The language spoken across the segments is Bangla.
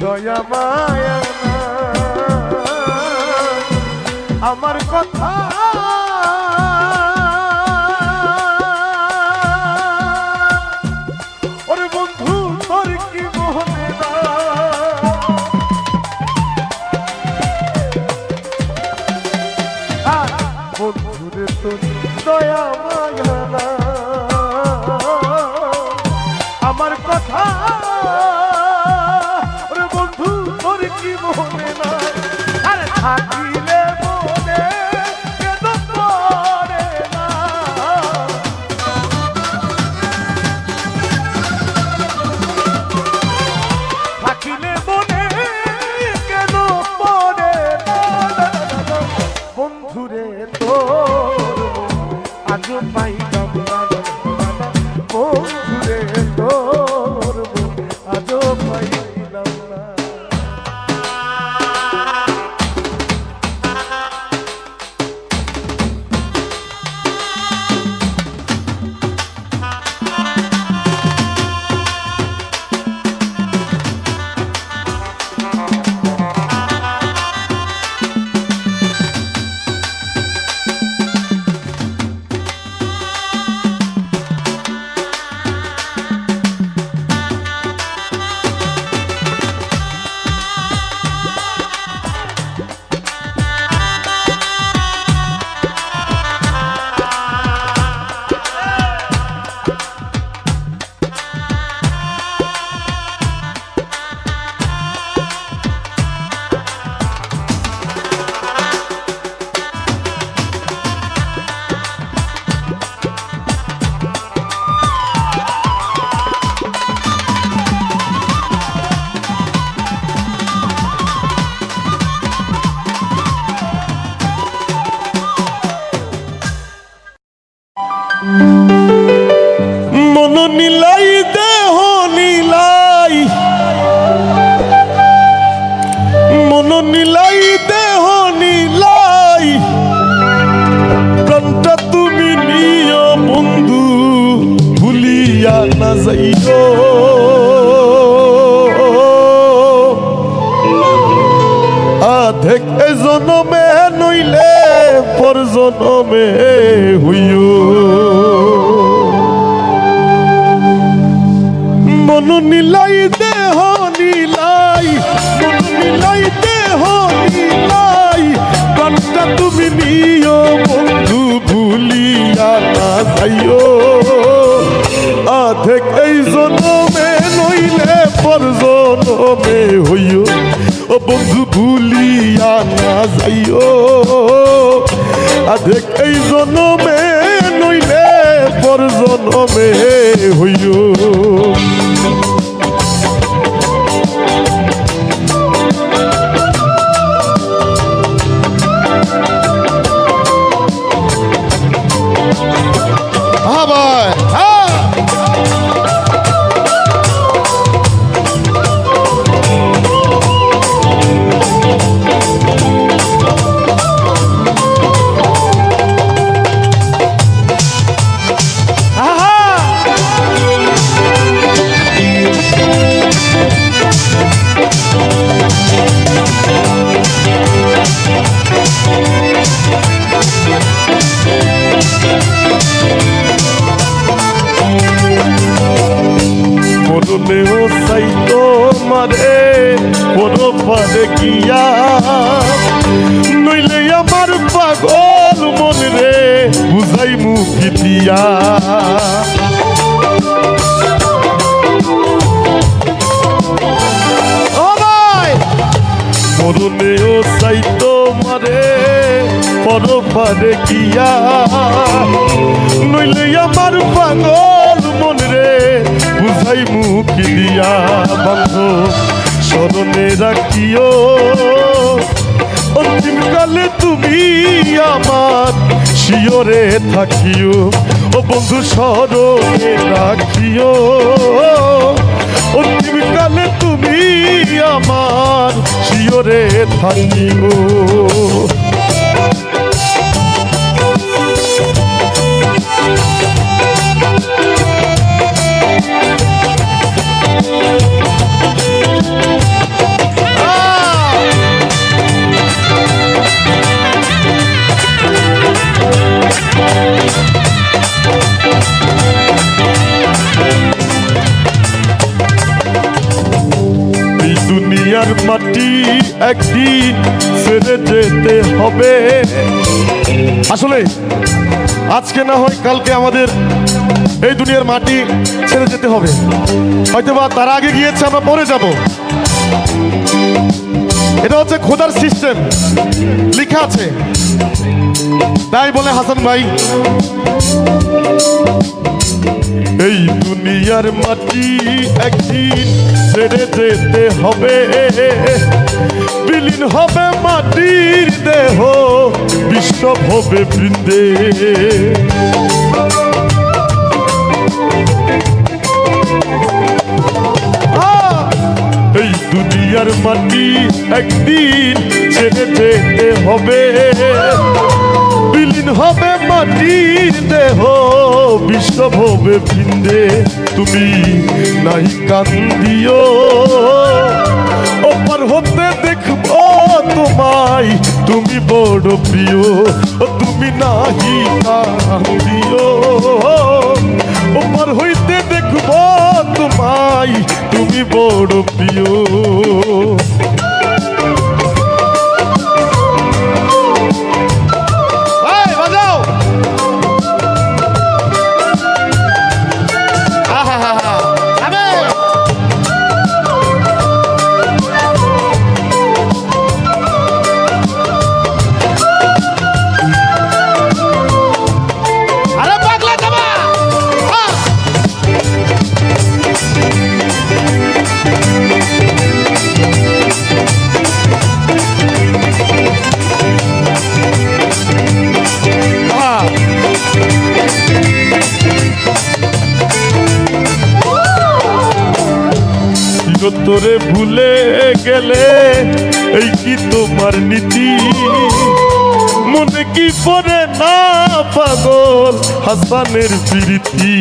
দয়া মায়া আমার কথা ওরে বন্ধু তোর কি মনে না বন্ধুরে তোর দয়া মায়া না আমার কথা ওরে বন্ধু তোর কি মনে না আরে থাকিলে মনে কেন পড়ে না থাকিলে মনে কেন পড়ে না বন্ধুরে তোর আজ পাইলাম না বন্ধুরে তোর আজ পাইলাম না মন নীলাই দেহ নীলাই মন নীলাই দেহ নীলাই প্রাণটা তুমি নিও বন্ধু ভুলিয়া না যাইও আধেক জনমে নইলে পর জনমে হইও মন নীলাই দেহ নীলাই মন নীলাই দেহ নীলাই প্রাণটা তুমি নিও বন্ধু ভুলিয়া না যাইও আধেক এই জনমে নইলে পর জনমে হইও ও বন্ধু ভুলিয়া না যাইও আধেক এই জনমে নইলে পর জনমে হইও মরণেও চাই তোমারে পরপারে গিয়া নইলে আমার পাগল মন রে বুঝাই মুখি দিয়া মরণেও চাই তোমারে পরপারে গিয়া নইলে আমার পাগল মন রে বুঝাই মুখি দিয়া বন্ধু স্মরণে রাখিও অন্তিম কালে তুমি আমার শিয়রে থাকিও ও বন্ধু স্মরণে রাখিও অন্তিম কালে তুমি আমার শিয়রে থাকিও দুনিয়ার মাটি একদিন ছেড়ে যেতে হবে। আসলে আজকে না হয় কালকে আমাদের এই দুনিয়ার মাটি ছেড়ে যেতে হবে, হয়তোবা তার আগে গিয়েছে, আমরা পরে যাব। এটা হচ্ছে খোদার সিস্টেম, লেখা আছে। তাই বলে হাসান ভাই, এই দুনিয়ার মাটি একদিন ছেড়ে যেতে হবে, বিলীন হবে মাটির দেহ, বিশ্ব হবে বৃন্দে। এই দুনিয়ার মাটি একদিন ছেড়ে যেতে হবে, বিলীন হবে মাটির দেহ, বিশ্ব হবে বৃন্দে। তুমি নাই কান্দিও, ওপার হতে দেখবো তোমায়, তুমি বড় প্রিয়। তুমি নাহি কান্দিও, ওপার হইতে দেখবো তোমায়, তুমি বড় প্রিয়। তোরে ভুলে গেলে এই কি তোমার নীতি, মনে কি পড়ে না পাগল হাসানের প্রীতি।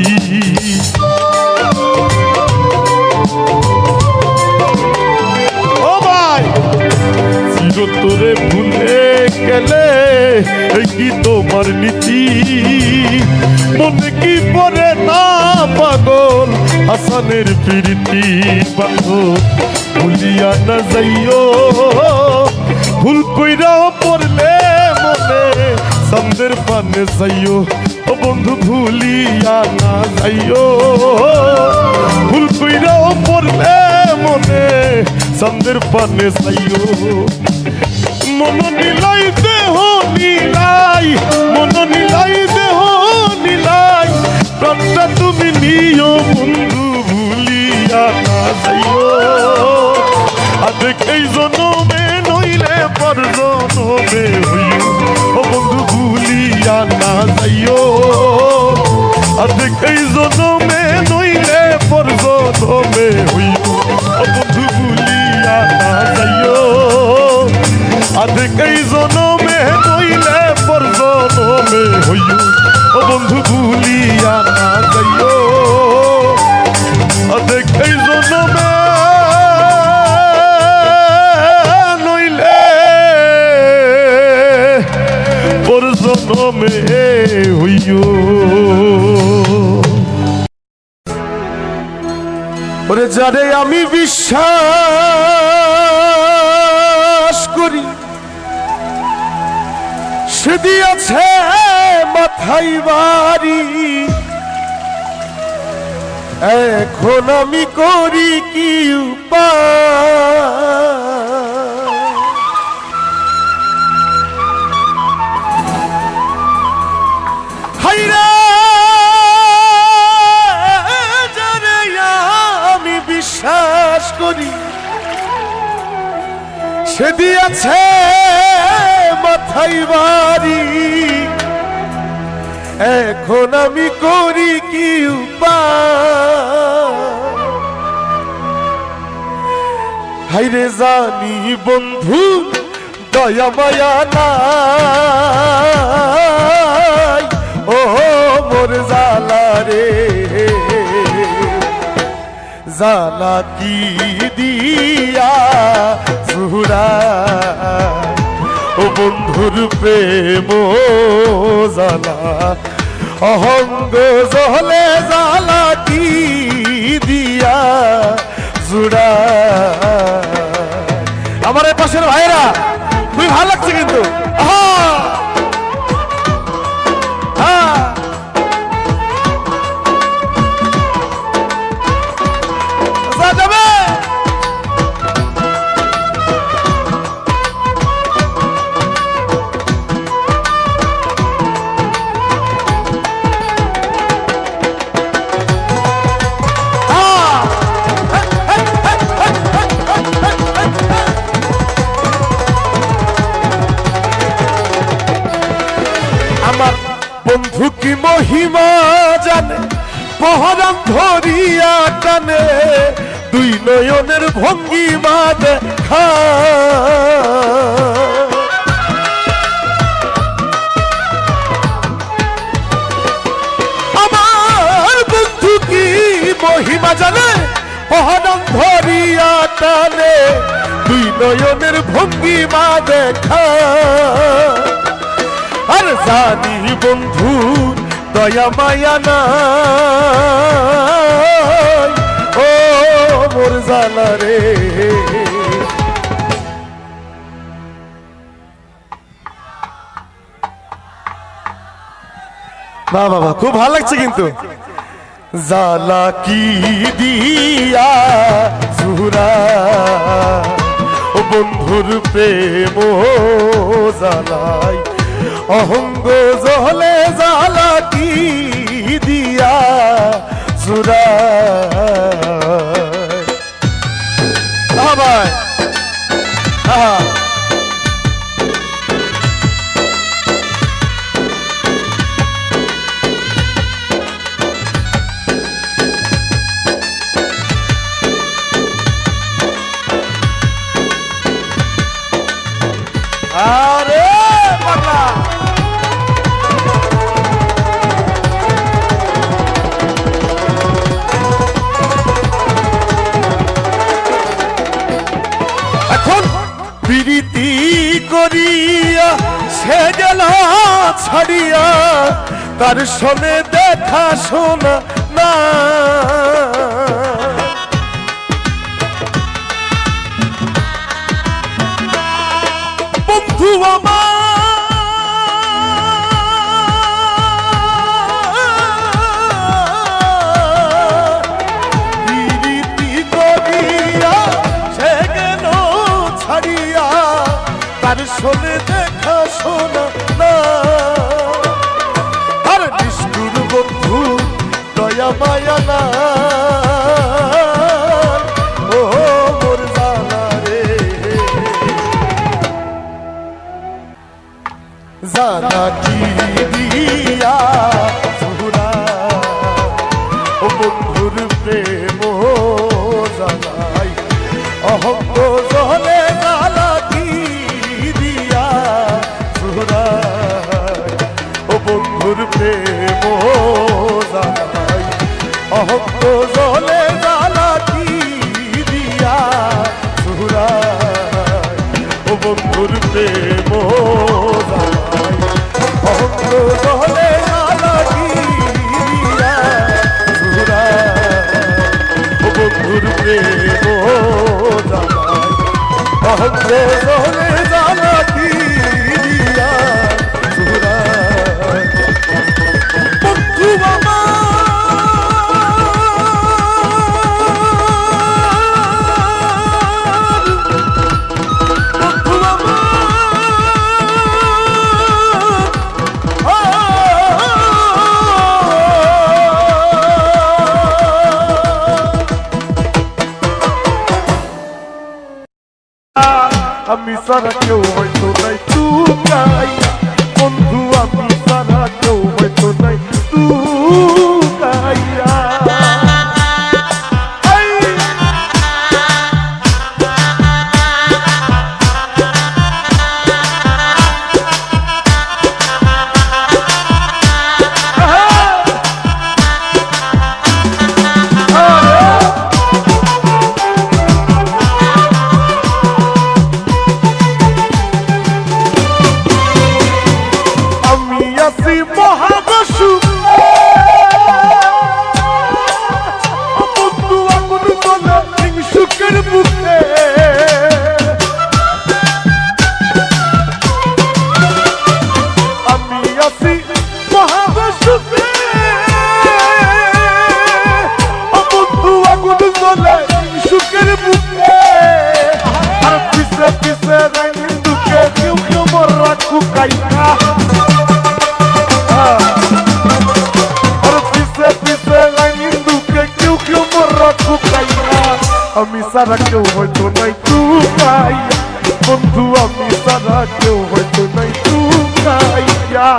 ও ভাই, চির তোরে ভুলে গেলে এই কি তোমার নীতি, মনে কি পড়ে না পাগল হাসানের প্রীতি। বান্ধব ভুলিয়া না যাইও, ভুল কইরাও পড়লে মনে সন্দের পানে যাইও। ও বন্ধু ভুলিয়া না যাইও, ভুল কইরাও পড়লে মনে সন্দের পানে যাইও। মন নিলাই দেহ নিলাই, মন নিলাই দেহ নিলাই, প্রাণটা তুমি নিও বন্ধু ভুলিয়া না যাইও। আদেক এই জনমে নইলে পর জনমে হইও, ও বন্ধু ভুলিয়া না যাইও। আদেক এই জনমে নইলে পর জনমে হইও, ও বন্ধু ভুলিয়া না যাইও। আদেক এই জনমে নইলে পর জনমে হইও, ও বন্ধু ভুলিয়া না যাইও। আদেক এই জনমে নইলে পর জনমে হইও। ওরে যারে আমি বিশ্বাস করি, সে দিয়েছে মাথায় বাড়ি, এখন আমি করি কি উপায়। হায়রে যারে আমি বিশ্বাস করি, সে দিয়েছে মাথায় বাড়ি, এখন আমি করি কি উপায়। হায়রে জানি বন্ধু দয়া মায়া নাই, ও মোর জালা রে জালা কি দিয়া জুড়া, ও বন্ধুর প্রেম জালা অহঙ্গ জলে জালা কি দিয়া জুড়া। আমার এই পাশের ভাইয়েরা খুবই ভালো লাগছে কিন্তু বন্ধু কি মহিমা জানে পহরাম ধরিয়া টানে দুই নয়নের ভঙ্গিমা দেখা আমার বন্ধু কি মহিমা জানে পহরাম ধরিয়া টানে দুই নয়নের ভঙ্গিমা দেখা আর জানি বন্ধু দয়া মায়া নাই ও মোর জানা রে বাহ বাবা খুব ভালো লাগছে কিন্তু জালা কি দিয়া সুরা ও বন্ধুর প্রেম জালাই অহঙ্গ জলে জালা কি দিয়া সুরা ভাই আরে বাংলা প্রীতি করিয়া সে গেল ছাড়িয়া তার সঙ্গে দেখা শোনা না বন্ধু আমার প্রীতি করিয়া সে গেল ছাড়িয়া তার শোনে দেখা শোনা না আর নিষ্ঠুর বন্ধু দয়া মায়া না ও মোর জানা রে জানা কি দিয়া সুরা ও বন্ধুর প্রেম জানাই অহঙ্গ জলে জালা ও বন্ধুর প্রেম জানাই অহঙ্গ জলে জালা কি দিয়া সুরাই ও বন্ধুর প্রেম জানাই অহঙ্গ জলে জালা কি দিয়া সুরাই ও বন্ধুর প্রেম জানাই অহঙ্গ জলে জালা কি আমি সারা কেউ হয়তো নাই তুকাইয়া বন্ধু আমি সারা কেউ হয়তো নাই তুকাইয়া মহাদশু পিছে রাইনিন দুকে কেউ কেউ মরা কুকাইয়া আর পিছে পিছে রাইনিন দুকে কেউ কেউ মরা কুকাইয়া আমি সারা কেউ হয়তো নাই কুকাইয়া বন্ধু আমি সারা কেউ হয়তো নাই কুকাইয়া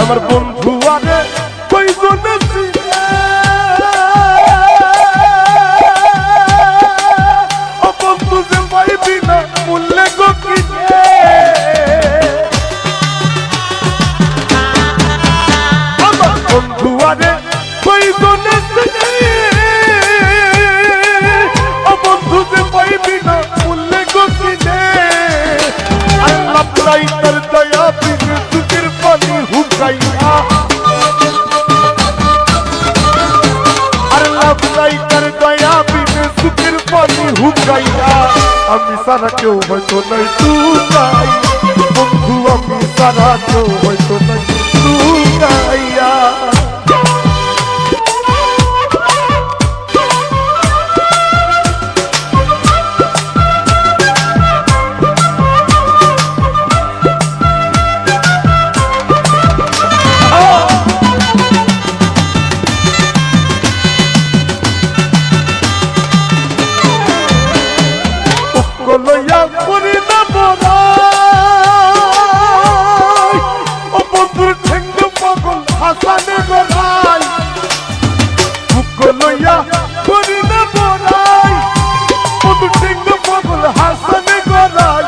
আমার বন্ধু আরে কইজন ও বন্ধু যে পাইবি না মূল্যে গো কিনে আমার বন্ধু আরে কইজন ও বন্ধু যে পাইবি না মূল্যে গো কিনে আল্লাহ প্রায় তার দয়া বিনে দুঃখের পানি হুকাইয়া আর লাভলাই তার দয়া বিনে সুখের পানি হুকাইয়া আমি সারা কেউ হয়তো নাই তুকাই বন্ধু আমি সারা কেউ হয়তো নাই তুকাইয়া লইয়া করি না বলাই ও বন্ধুর ঠেঙ্গ পাগল হাসানে গড়াই বুক লইয়া করি না বলাই বন্ধুর ঠেঙ্গ পাগল হাসানে গড়াই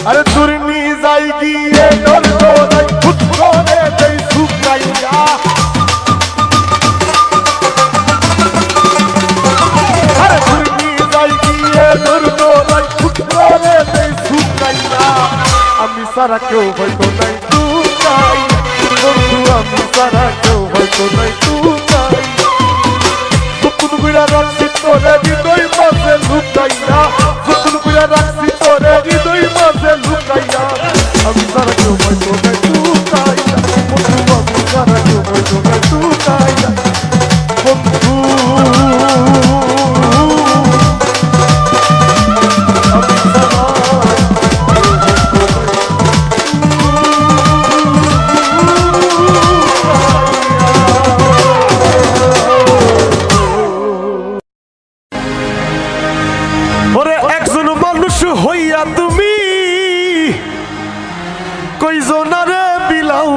আরে তোর নি যাই গিয়ে ডর ডরাই খুদ করে দেই সুকাইয়া আমি সারা কেউ হয়তো নাই তুকাই বন্ধু আমি সারা কেউ হয়তো নাই তুকাই যতন গুড়া রাখছি তোরে হৃদয় মাঝে লুকাইয়া যতন গুড়া রাখছি তোরে হৃদয় মাঝে লুকাইয়া আমি সারা কেউ হয়তো নাই তুকাইয়া বন্ধু আমি সারা কেউ হয়তো নাই তুকাইয়া বন্ধু একজন মানুষ হইয়া তুমি কইজনারে বিলাও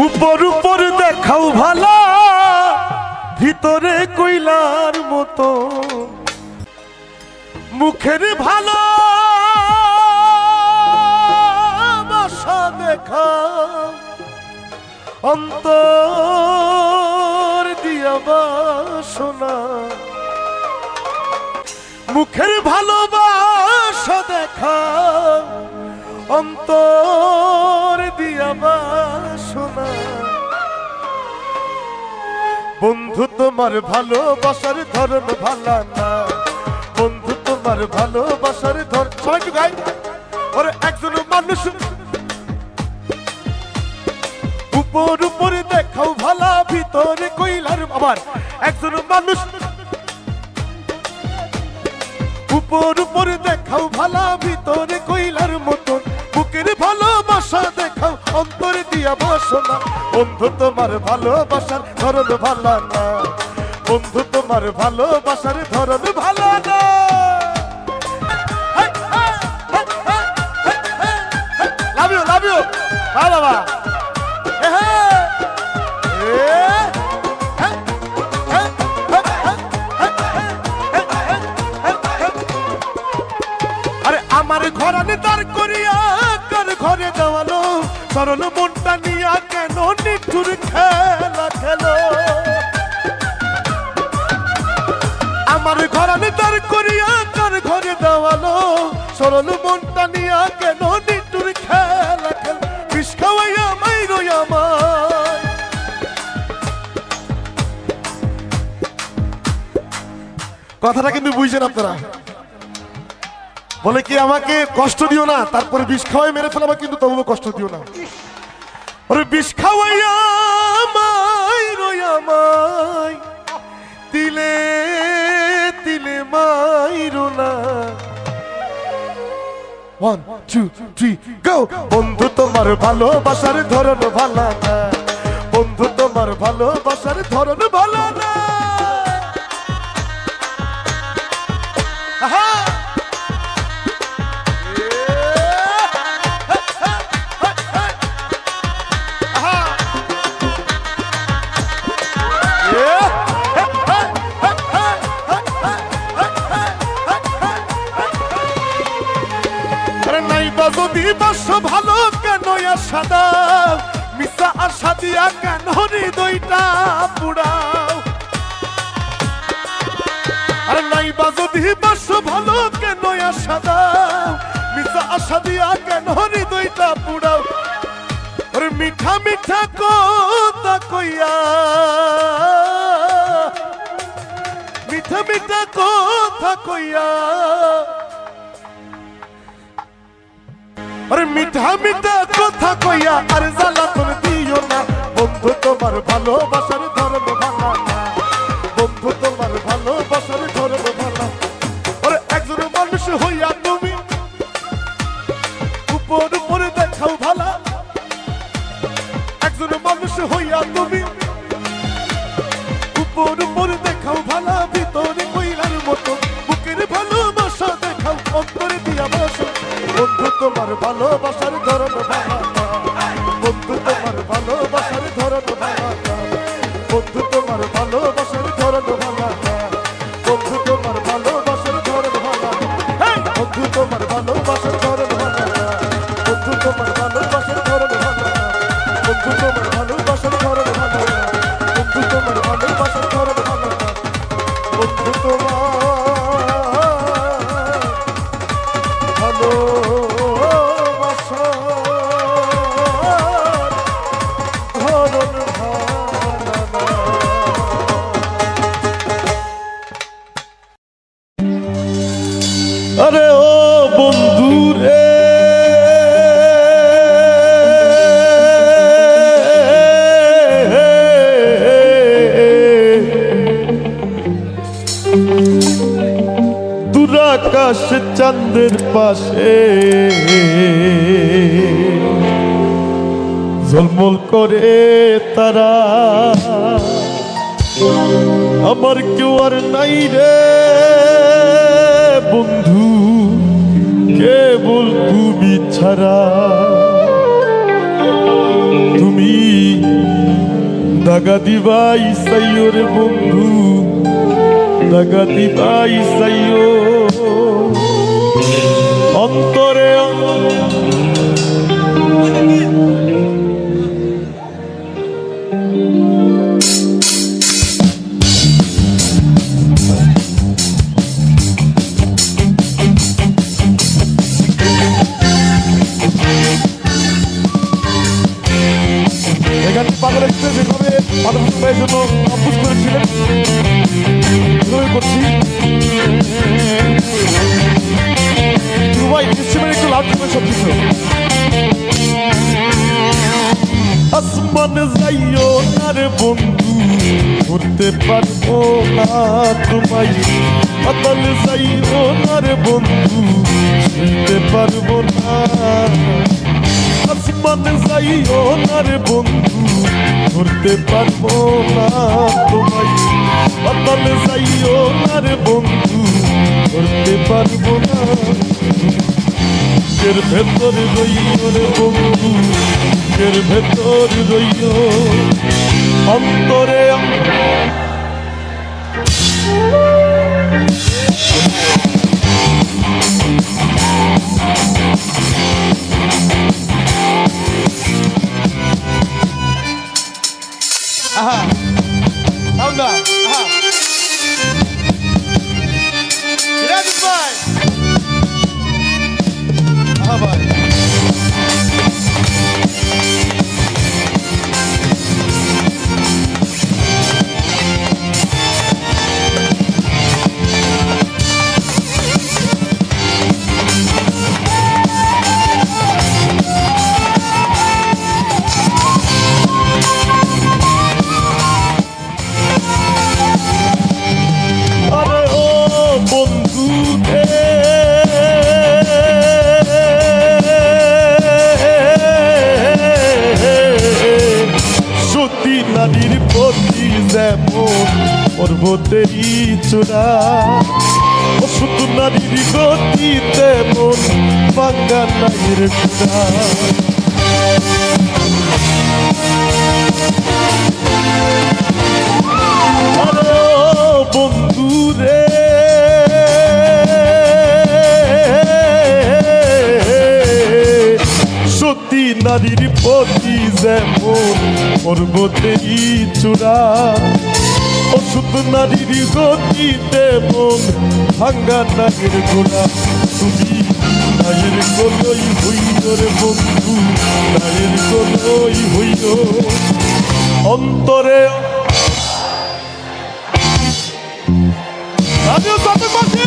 উপর উপর দেখাও ভালা ভিতরে কইলার মতো মুখের ভালো বাসা দেখা অন্তর দিয়া বাসনা মুখের ভালোবাসা দেখা অন্তর দিয়া বাসনা বন্ধু তোমার ভালোবাসার ধরন ভালা না বন্ধু তোমার ভালোবাসার ধরন সবাই একটু গাই ওরে একজন মানুষ উপর উপরে দেখাও ভালা ভিতরে কইলার আবার একজন মানুষ উপর উপরে দেখাও ভালা ভিতরে কইলার মতন বুকের ভালোবাসা দেখাও অন্তরে দিয়া বাসনা বন্ধু তোমার ভালোবাসার ধরন ভালা না বন্ধু তোমার ভালোবাসার ধরন ভালা না লাভ ইউ হ্যাঁ বাবা আরে আমার ঘরানে দাঁড় করিয়া কার ঘরে দেওয়ালো সরল মনটা নিয়া কেন নিঠুর খেলা খেলো আমার ঘরানে দাঁড় করিয়া কার ঘরে দেওয়ালো সরল মনটা নিয়া কেন নিঠুর খেলা কথাটা কিন্তু বুঝছেন আপনারা? বলে কি আমাকে কষ্ট দিও না, তারপরে বিষ খাওয়াই মেরে ফেলাবা, কিন্তু তবুও কষ্ট দিও না। ওরে বিষ খাওয়াইয়া আমায় রইয়া আমায় তিলে তিলে মাইরো না। 1 2 3 গো। বন্ধু তোমার ভালোবাসার ধরন ভালো না, বন্ধু তোমার ভালোবাসার ধরন ভালো না। যদি বাসো ভালো কেন আশা দাও, মিশা আশা দিয়া কেন হৃদয়টা পুড়াও। আরে নাই বা যদি বাসো ভালো কেন আশা দাও, মিশা আশা দিয়া কেন হৃদয়টা পুড়াও। আরে মিঠা মিঠা কথা কইয়া, মিঠা মিঠা কথা কইয়া, আরে মিঠা মিঠা কথা কইয়া আর জ্বালাতন দিও না। বন্ধু তোমার ভালোবাসার ধরন ভালো না, বন্ধু তোমার ভালোবাসার ধরন ভালো। আরে একজন মানুষ হইয়া তুমি উপর উপরে দেখাও ভালা, একজন মানুষ হইয়া তুমি উপর উপরে দেখাও ভালা, ভিতরে কইলার মতো বুকের ভালোবাসা দেখাও অন্তরে দিয়া বসো। বন্ধু তোমার ভালোবাসার ধরন ভালো না, বন্ধু তোমার ভালোবাসার ধরন ভালো না, বন্ধু তোমার ভালোবাসার ধরন ভালো না, বন্ধু তোমার ভালোবাসার ধরন ভালো না, বন্ধু তোমার ভালোবাসার ধরন ভালো না, বন্ধু তোমার ভালোবাসার ধরন ভালো না, বন্ধু তোমার ভালোবাসার ধরন ভালো না, বন্ধু তোমার ভালোবাসার ধরন ভালো না, বন্ধু তোমার ভালো আরে ও বন্ধু রে, দূরাকাশ চাঁদের পাশে ঝলমল করে তারা, আমার কেউ আর নাই রে বন্ধু, কেবল তুমি ছাড়া। তুমি দাগা দিবাই সাইও রে বন্ধু, দাগা দিবাই সাইও অন্তরে। পাগল এক্সপ্রেস এভাবে মাধবপুর ভাইয়ের জন্য কম্পোজ করেছিলেন, করছি ভাই ইনস্ট্রুমেন্ট একটু লাউড করবেন সব কিছু। আসমান যাইও না রে বন্ধু, করতে পারবো না তোমায়, পাতাল যাইও না রে বন্ধু, শুনতে পারবো না। আসমান যাইও না রে বন্ধু, ধরতে পারবো না তোমায়, পাতাল যাইও না রে বন্ধু, ধরতে পারবো না। এর ভেতর রইও রে বন্ধু, এর ভেতর রইও অন্তরে। Aha. Onda. Aha. Ready, bye. Aha, bye. পর্বতেরই চূড়া ওষুধ নারীর গতিতে মন ভাঙ্গা নাইর খুড়া আরে ও বন্ধু রে সতী নারীর প্রতি যেমন পর্বতেরই চূড়া ওষুধ নারীর গতিতে মন ভাঙ্গা নাইর গোড়া তুমি নাইর গোলই হইল রে বন্ধু নাইর গোলই হইল অন্তরে আমিও সাথে পাশে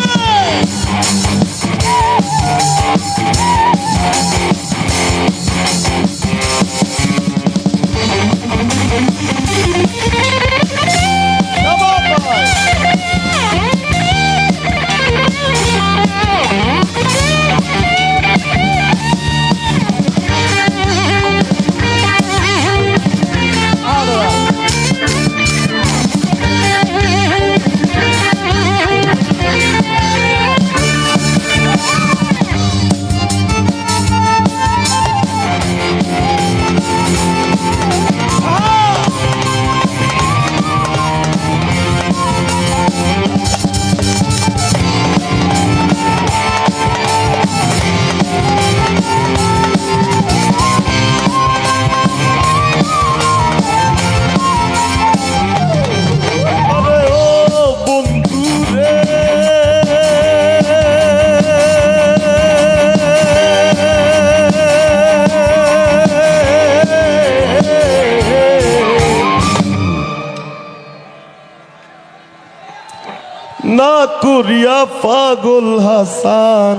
না করিয়া পাগল হাসান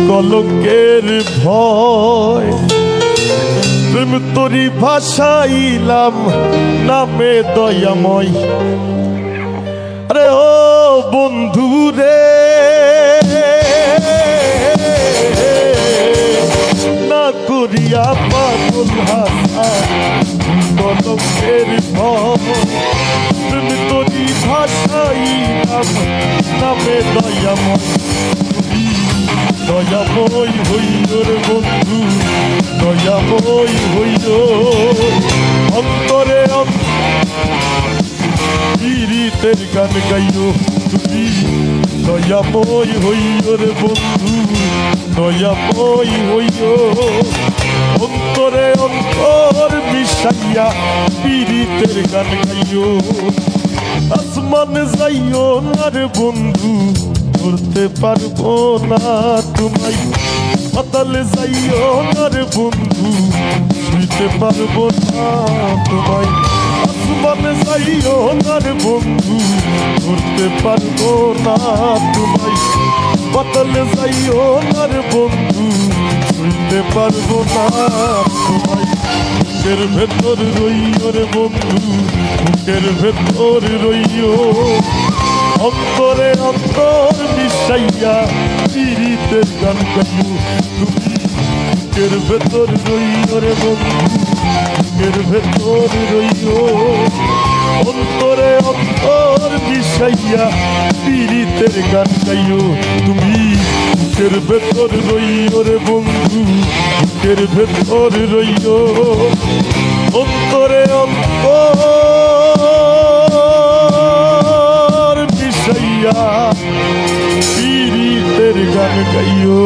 কলঙ্কের ভয় প্রেম তোরি ভাষাইলাম নামে দয়াময় আরে ও বন্ধু রে না করিয়া পাগল হাসান কলঙ্কের ভয় প্রেম তোরি ভাষাইলাম নামে দয়াময় দয়াময় হইল রে বন্ধু দয়াময় হইল অন্তরে পীড়িতের গান গাইও তুমি দয়াময় হইল রে বন্ধু দয়াময় হইল অন্তরে অন্তর মিশাইয়া পীড়িতের গান গাইও আসমান যাইও না রে বন্ধু ধরতে পারবো না তোমায় পাতালে যাইও না রে বন্ধু শুইতে পারবো না তোমায় আসমানে যাইও না রে বন্ধু ধরতে পারবো না তোমায় পাতালে যাইও না রে বন্ধু শুইতে পারবো না তোমায় বুকের ভেতর রইও রে বন্ধু বুকের ভেতর রইও অন্তরে অন্তর মিশাইয়া পীড়িতের গান গাইও তুমি বুকের ভেতর রইও রে বন্ধু বুকের ভেতর রইও অন্তরে অন্তর মিশাইয়া পীড়িতের গান গাইও তুমি বুকের ভেতর রইও রে বন্ধু বুকের ভেতর রইও অন্তরে অন্তর মিশাইয়া পীড়িতের গান গাইও।